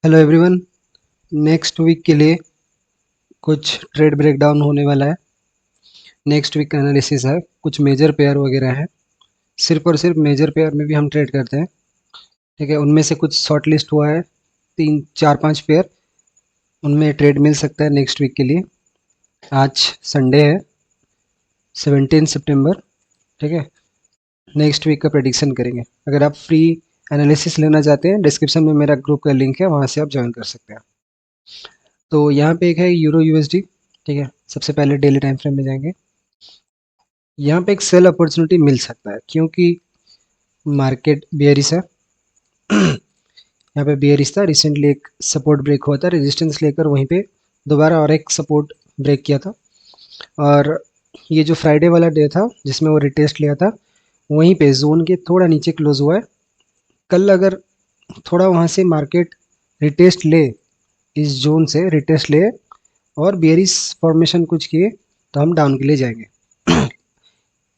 Hello everyone. Next week के लिए कुछ ट्रेड ब्रेकडाउन होने वाला है। नेक्स्ट वीक का एनालिसिस है, कुछ मेजर पेयर वगैरह है। सिर्फ और सिर्फ मेजर पेयर में भी हम ट्रेड करते हैं। ठीक है, उनमें से कुछ शॉर्ट लिस्ट हुआ है, तीन चार पांच पेयर, उनमें ट्रेड मिल सकता है नेक्स्ट वीक के लिए। आज संडे है, 17 सितंबर। ठीक है, नेक्स्ट वीक का प्रेडिक्शन करेंगे। अगर आप फ्री एनालिसिस लेना चाहते हैं, डिस्क्रिप्शन में मेरा ग्रुप का लिंक है, वहाँ से आप ज्वाइन कर सकते हैं। तो यहाँ पे एक है यूरो यूएसडी। ठीक है, सबसे पहले डेली टाइम फ्रेम में जाएंगे। यहाँ पे एक सेल अपॉर्चुनिटी मिल सकता है क्योंकि मार्केट बेयरिश है। यहाँ पे बेयरिश था, रिसेंटली एक सपोर्ट ब्रेक हुआ था, रेजिस्टेंस लेकर वहीं पे दोबारा और एक सपोर्ट ब्रेक किया था। और ये जो फ्राइडे वाला डे था जिसमें वो रिटेस्ट लिया था, वहीं पे जोन के थोड़ा नीचे क्लोज हुआ है। कल अगर थोड़ा वहाँ से मार्केट रिटेस्ट ले, इस जोन से रिटेस्ट ले और बेयरिश फॉर्मेशन कुछ किए, तो हम डाउन के लिए जाएंगे।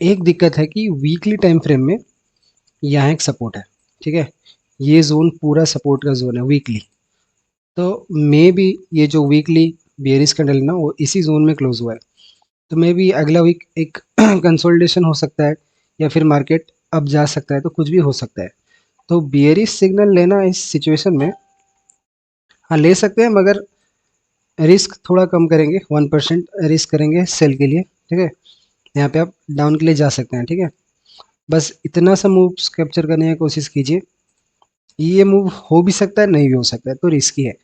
एक दिक्कत है कि वीकली टाइम फ्रेम में यहाँ एक सपोर्ट है। ठीक है, ये जोन पूरा सपोर्ट का जोन है वीकली। तो मे बी ये जो वीकली बेयरिश कैंडल है ना, वो इसी जोन में क्लोज हुआ है। तो मे बी अगला वीक एक कंसोलिडेशन हो सकता है, या फिर मार्केट अब जा सकता है, तो कुछ भी हो सकता है। तो बेयरिश सिग्नल लेना इस सिचुएशन में, हाँ ले सकते हैं, मगर रिस्क थोड़ा कम करेंगे, 1% रिस्क करेंगे सेल के लिए। ठीक है, यहाँ पे आप डाउन के लिए जा सकते हैं। ठीक है, बस इतना सा मूव कैप्चर करने की कोशिश कीजिए। ये मूव हो भी सकता है, नहीं भी हो सकता है, तो रिस्की है।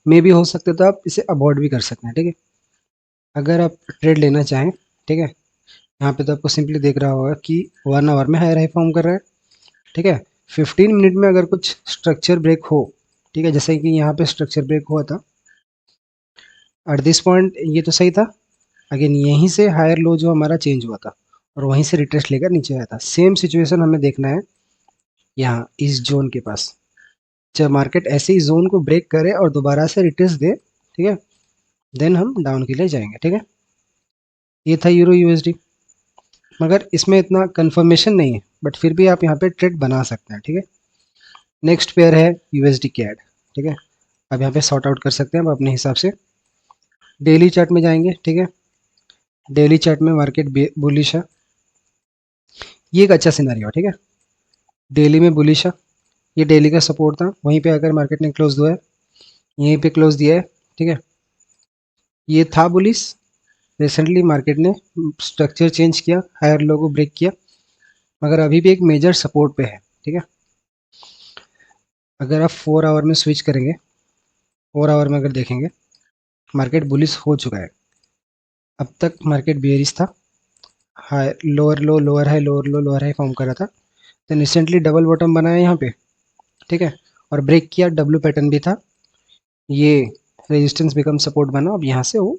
मे भी हो सकता है, तो आप इसे अवॉइड भी कर सकते हैं। ठीक है, अगर आप ट्रेड लेना चाहें, ठीक है, यहाँ पे तो आपको सिंपली देख रहा होगा कि 1 आवर में हायर हाई फॉर्म कर रहा है। ठीक है, 15 मिनट में अगर कुछ स्ट्रक्चर ब्रेक हो, ठीक है, जैसे कि यहाँ पे स्ट्रक्चर ब्रेक हुआ था एट दिस पॉइंट, ये तो सही था। अगेन यहीं से हायर लो जो हमारा चेंज हुआ था और वहीं से रिट्रेस लेकर नीचे आया था। सेम सिचुएशन हमें देखना है यहाँ इस जोन के पास। जब मार्केट ऐसे ही जोन को ब्रेक करे और दोबारा से रिट्रेस दे, ठीक है, देन हम डाउन के लिए जाएंगे। ठीक है, ये था यूरो यूएसडी, मगर इसमें इतना कंफर्मेशन नहीं है, बट फिर भी आप यहाँ पे ट्रेड बना सकते हैं। ठीक है, नेक्स्ट पेयर है यूएसडी कैड। ठीक है, अब यहाँ पे सॉर्ट आउट कर सकते हैं आप अपने हिसाब से। डेली चार्ट में जाएंगे। ठीक है, डेली चार्ट में मार्केट बुलिश है, ये एक अच्छा सिनेरियो। ठीक है, डेली में बुलिश है, ये डेली का सपोर्ट था, वहीं पे अगर मार्केट ने क्लोज दिया है, यहीं पे क्लोज दिया है। ठीक है, ये था बुलिश। रिसेंटली मार्केट ने स्ट्रक्चर चेंज किया, हायर लो को ब्रेक किया, मगर अभी भी एक मेजर सपोर्ट पे है। ठीक है, अगर आप 4 आवर में स्विच करेंगे, 4 आवर में अगर देखेंगे, मार्केट बुलिश हो चुका है। अब तक मार्केट बेयरिश था, हाई लोअर लो लोअर हाई लोअर लो लोअर हाई फॉर्म कर रहा था। तो रिसेंटली डबल बॉटम बनाया यहाँ पे। ठीक है, और ब्रेक किया, डब्ल्यू पैटर्न भी था, ये रेजिस्टेंस बिकम सपोर्ट बना, अब यहाँ से वो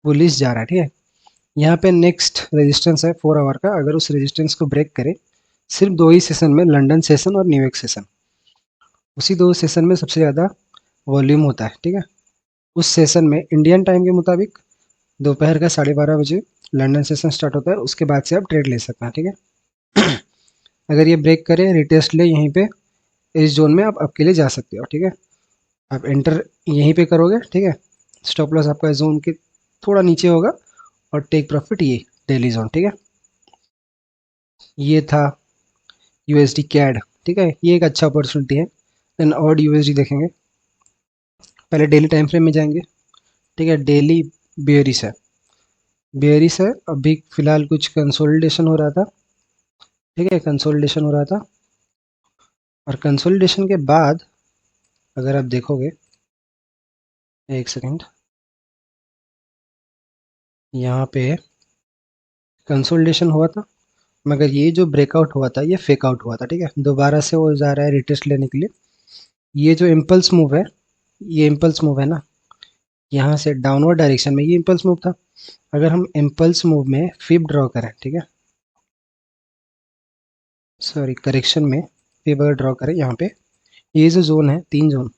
बुलिश जा रहा है। ठीक है, यहाँ पे नेक्स्ट रेजिस्टेंस है 4 आवर का, अगर उस रेजिस्टेंस को ब्रेक करे, सिर्फ दो ही सेशन में, लंदन सेशन और न्यूयॉर्क सेशन, उसी दो सेशन में सबसे ज़्यादा वॉल्यूम होता है। ठीक है, उस सेशन में इंडियन टाइम के मुताबिक दोपहर का 12:30 बजे लंदन सेशन स्टार्ट होता है, उसके बाद से आप ट्रेड ले सकते हैं। ठीक है, अगर ये ब्रेक करे, रिटेस्ट ले यहीं पे, इस जोन में आप अकेले जा सकते हो। ठीक है, आप एंटर यहीं पे करोगे। ठीक है, स्टॉप लॉस आपका जोन के थोड़ा नीचे होगा और टेक प्रॉफिट ये डेली जोन। ठीक है, ये था यूएसडी कैड। ठीक है, ये एक अच्छा अपॉर्चुनिटी है। देन और यूएसडी देखेंगे, पहले डेली टाइम फ्रेम में जाएंगे। ठीक है, डेली बेयरिश है, बेयरिश है, अभी फिलहाल कुछ कंसोलिडेशन हो रहा था। ठीक है, कंसोलिडेशन हो रहा था, और कंसोलिडेशन के बाद अगर आप देखोगे, एक सेकेंड, यहाँ पे कंसोलिडेशन हुआ था, मगर ये जो ब्रेकआउट हुआ था ये फेक आउट हुआ था। ठीक है, दोबारा से वो जा रहा है रिटेस्ट लेने के लिए। ये जो इम्पल्स मूव है, ये इम्पल्स मूव है ना, यहाँ से डाउनवर्ड डायरेक्शन में ये इम्पल्स मूव था। अगर हम इम्पल्स मूव में फिब ड्रॉ करें, ठीक है, सॉरी करेक्शन में फिब अगर ड्रॉ करें, यहाँ पे ये जो जोन है, तीन जोन,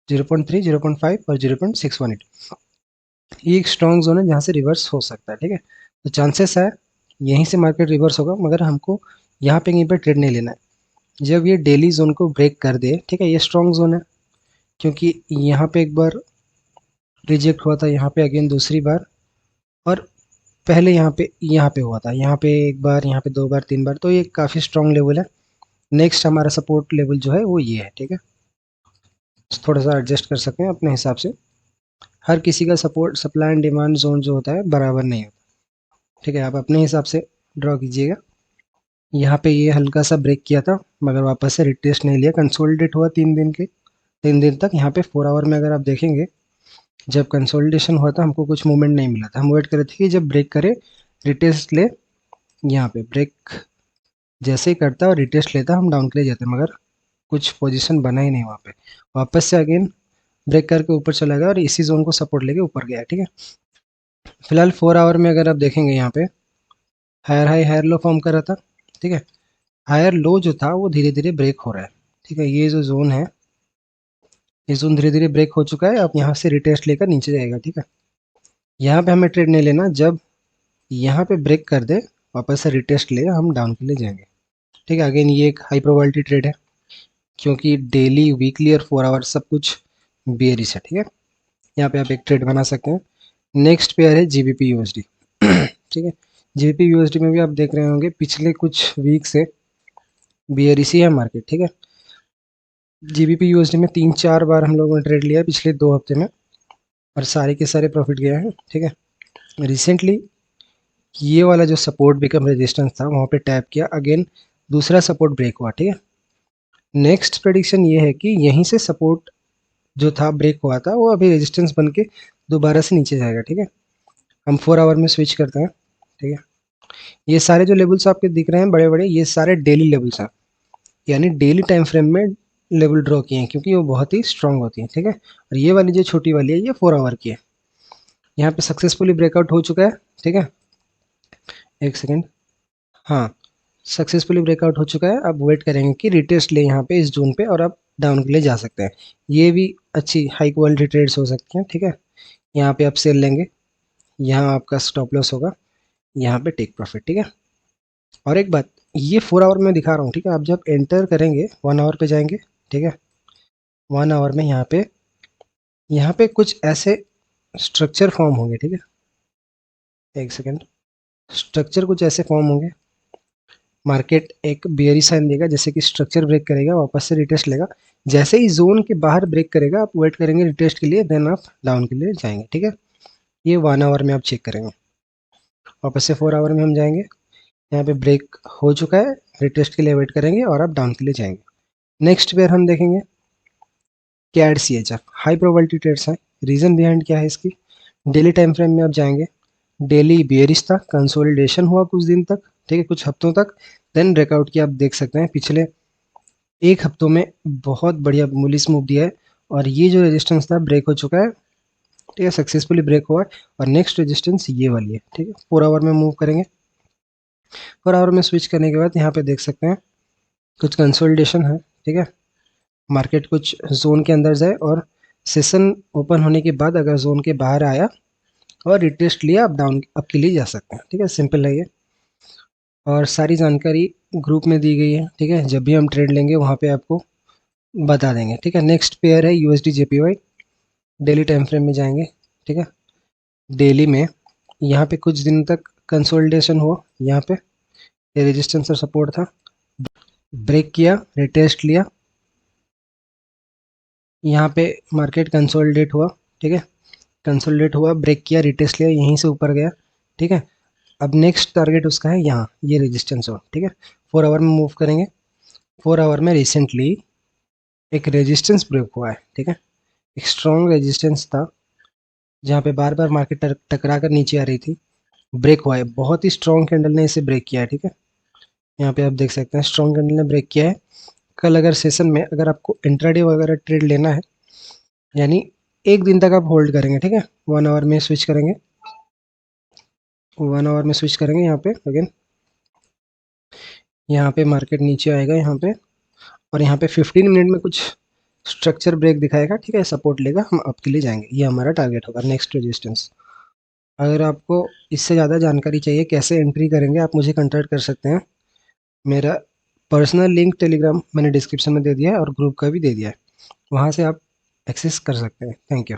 0.3, 0.5 और 0.618, ये एक स्ट्रॉन्ग जोन है जहाँ से रिवर्स हो सकता है। ठीक है, तो चांसेस है यहीं से मार्केट रिवर्स होगा, मगर हमको यहाँ पे कहीं पर ट्रेड नहीं लेना है। जब ये डेली जोन को ब्रेक कर दे, ठीक है, ये स्ट्रॉन्ग जोन है, क्योंकि यहाँ पे एक बार रिजेक्ट हुआ था, यहाँ पे अगेन दूसरी बार, और पहले यहाँ पे हुआ था, यहाँ पे एक बार, यहाँ पे 2 बार 3 बार, तो ये काफ़ी स्ट्रॉन्ग लेवल है। नेक्स्ट हमारा सपोर्ट लेवल जो है वो ये है, ठीक है। थोड़ा सा एडजस्ट कर सकते हैं अपने हिसाब से। हर किसी का support supply and demand zone जो होता है बराबर नहीं होता, ठीक है। आप अपने हिसाब से ड्रॉ कीजिएगा। यहाँ पे ये हल्का सा ब्रेक किया था मगर वापस से रिटेस्ट नहीं लिया, कंसोलिडेट हुआ 3 दिन तक। यहाँ पे 4 आवर में अगर आप देखेंगे, जब कंसोलिडेशन हुआ था हमको कुछ मूवमेंट नहीं मिला था, हम वेट कर रहे थे कि जब ब्रेक करे रिटेस्ट ले। यहाँ पे ब्रेक जैसे ही करता और रिटेस्ट लेता हम डाउन के लिए जाते, मगर कुछ पोजीशन बना ही नहीं वहाँ पे। वापस से अगेन ब्रेक करके ऊपर चला गया और इसी जोन को सपोर्ट लेके ऊपर गया, ठीक है। फिलहाल 4 आवर में अगर आप देखेंगे, यहाँ पे higher high higher low form कर रहा था, ठीक है। हायर लो जो था वो धीरे धीरे ब्रेक हो रहा है, ठीक है। ये जो जोन है, ये जोन धीरे धीरे ब्रेक हो चुका है। अब यहाँ से रिटेस्ट लेकर नीचे जाएगा, ठीक है। यहाँ पे हमें ट्रेड नहीं लेना, जब यहाँ पे ब्रेक कर दे वापस से रिटेस्ट ले हम डाउन के लिए जाएंगे, ठीक है। अगेन ये एक हाई प्रोबेबिलिटी ट्रेड है, क्योंकि डेली वीकली और 4 आवर सब कुछ बेयरिश है, ठीक है। यहाँ पे आप एक ट्रेड बना सकते हैं। नेक्स्ट पेयर है जीबीपी यूएसडी ठीक है। जीबीपी यूएसडी में भी आप देख रहे होंगे पिछले कुछ वीक से बेयरिश ही है मार्केट, ठीक है। जीबीपी यूएसडी में 3-4 बार हम लोगों ने ट्रेड लिया पिछले 2 हफ्ते में, और सारे के सारे प्रॉफिट गए हैं, ठीक है। रिसेंटली ये वाला जो सपोर्ट बिकम रेजिस्टेंस था वहाँ पे टैप किया, अगेन दूसरा सपोर्ट ब्रेक हुआ, ठीक है। नेक्स्ट प्रेडिक्शन ये है कि यहीं से सपोर्ट जो था ब्रेक हुआ था वो अभी रेजिस्टेंस बन के दोबारा से नीचे जाएगा, ठीक है। हम 4 आवर में स्विच करते हैं, ठीक है। ये सारे जो लेवल्स आपके दिख रहे हैं बड़े बड़े, ये सारे डेली लेवल्स हैं, यानी डेली टाइम फ्रेम में लेवल ड्रॉ किए हैं, क्योंकि वो बहुत ही स्ट्रांग होती है, ठीक है। और ये वाली जो छोटी वाली है ये 4 आवर की है। यहाँ पे सक्सेसफुली ब्रेकआउट हो चुका है, ठीक है। एक सेकेंड, हाँ, सक्सेसफुली ब्रेकआउट हो चुका है। अब वेट करेंगे कि रिटेस्ट ले यहाँ पे इस जोन पे, और अब डाउन के लिए जा सकते हैं। ये भी अच्छी हाई क्वालिटी ट्रेड्स हो सकती हैं, ठीक है। यहाँ पे आप सेल लेंगे, यहाँ आपका स्टॉप लॉस होगा, यहाँ पे टेक प्रॉफिट, ठीक है। और एक बात, ये 4 आवर में दिखा रहा हूँ, ठीक है। आप जब एंटर करेंगे 1 आवर पे जाएंगे, ठीक है। 1 आवर में यहाँ पे कुछ ऐसे स्ट्रक्चर फॉर्म होंगे, ठीक है। एक सेकेंड, स्ट्रक्चर कुछ ऐसे फॉर्म होंगे, मार्केट एक बेयरिश साइन देगा, जैसे कि स्ट्रक्चर ब्रेक करेगा वापस से रिटेस्ट लेगा। जैसे ही जोन के बाहर ब्रेक करेगा आप वेट करेंगे रिटेस्ट के लिए, देन आप डाउन के लिए जाएंगे, ठीक है। ये 1 आवर में आप चेक करेंगे। वापस से 4 आवर में हम जाएंगे, यहाँ पे ब्रेक हो चुका है, रिटेस्ट के लिए वेट करेंगे और आप डाउन के लिए जाएंगे। नेक्स्ट पेयर हम देखेंगे CAD C H F, high probability trades हैं। रीजन बिहाइंड क्या है इसकी, डेली टाइम फ्रेम में आप जाएंगे, डेली बेयरिश था, कंसोलिडेशन हुआ कुछ दिन तक, ठीक है, कुछ हफ्तों तक, देन ब्रेकआउट की आप देख सकते हैं। पिछले 1 हफ्तों में बहुत बढ़िया बुलिश मूव दिया है, और ये जो रेजिस्टेंस था ब्रेक हो चुका है, ठीक है, सक्सेसफुली ब्रेक हुआ है। और नेक्स्ट रेजिस्टेंस ये वाली है, ठीक है। 4 आवर में मूव करेंगे, 4 आवर में स्विच करने के बाद यहाँ पे देख सकते हैं कुछ कंसोलिडेशन है, ठीक है। मार्केट कुछ जोन के अंदर जाए और सेशन ओपन होने के बाद अगर जोन के बाहर आया और रिटेस्ट लिया, आप डाउन अप के लिए जा सकते हैं, ठीक है। सिंपल है ये, और सारी जानकारी ग्रुप में दी गई है, ठीक है। जब भी हम ट्रेड लेंगे वहाँ पे आपको बता देंगे, ठीक है। नेक्स्ट पेयर है USD JPY, daily time frame में जाएंगे, ठीक है। डेली में यहाँ पे कुछ दिन तक कंसोलिडेशन हुआ, यहाँ पे ये रेजिस्टेंस और सपोर्ट था, ब्रेक किया, रिटेस्ट लिया, यहाँ पे मार्केट कंसोलिडेट हुआ, ठीक है। कंसोलिडेट हुआ, ब्रेक किया, रिटेस्ट लिया, यहीं से ऊपर गया, ठीक है। अब नेक्स्ट टारगेट उसका है यहाँ, ये रेजिस्टेंस हो, ठीक है। 4 आवर में मूव करेंगे, 4 आवर में रिसेंटली एक रेजिस्टेंस ब्रेक हुआ है, ठीक है। एक स्ट्रॉन्ग रेजिस्टेंस था जहाँ पे बार बार मार्केट टकरा कर नीचे आ रही थी, ब्रेक हुआ है, बहुत ही स्ट्रॉन्ग कैंडल ने इसे ब्रेक किया है, ठीक है। यहाँ पे आप देख सकते हैं स्ट्रॉन्ग कैंडल ने ब्रेक किया है। कल अगर सेशन में अगर आपको इंट्राडे वगैरह ट्रेड लेना है, यानी 1 दिन तक आप होल्ड करेंगे, ठीक है। 1 आवर में स्विच करेंगे, 1 आवर में स्विच करेंगे। यहाँ पे अगेन यहाँ पे मार्केट नीचे आएगा यहाँ पे, और यहाँ पे 15 मिनट में कुछ स्ट्रक्चर ब्रेक दिखाएगा, ठीक है, सपोर्ट लेगा, हम अप के लिए जाएंगे। ये हमारा टारगेट होगा, नेक्स्ट रेजिस्टेंस। अगर आपको इससे ज़्यादा जानकारी चाहिए कैसे एंट्री करेंगे, आप मुझे कंटेक्ट कर सकते हैं। मेरा पर्सनल लिंक टेलीग्राम मैंने डिस्क्रिप्शन में दे दिया है और ग्रुप का भी दे दिया है, वहाँ से आप एक्सेस कर सकते हैं। Thank you.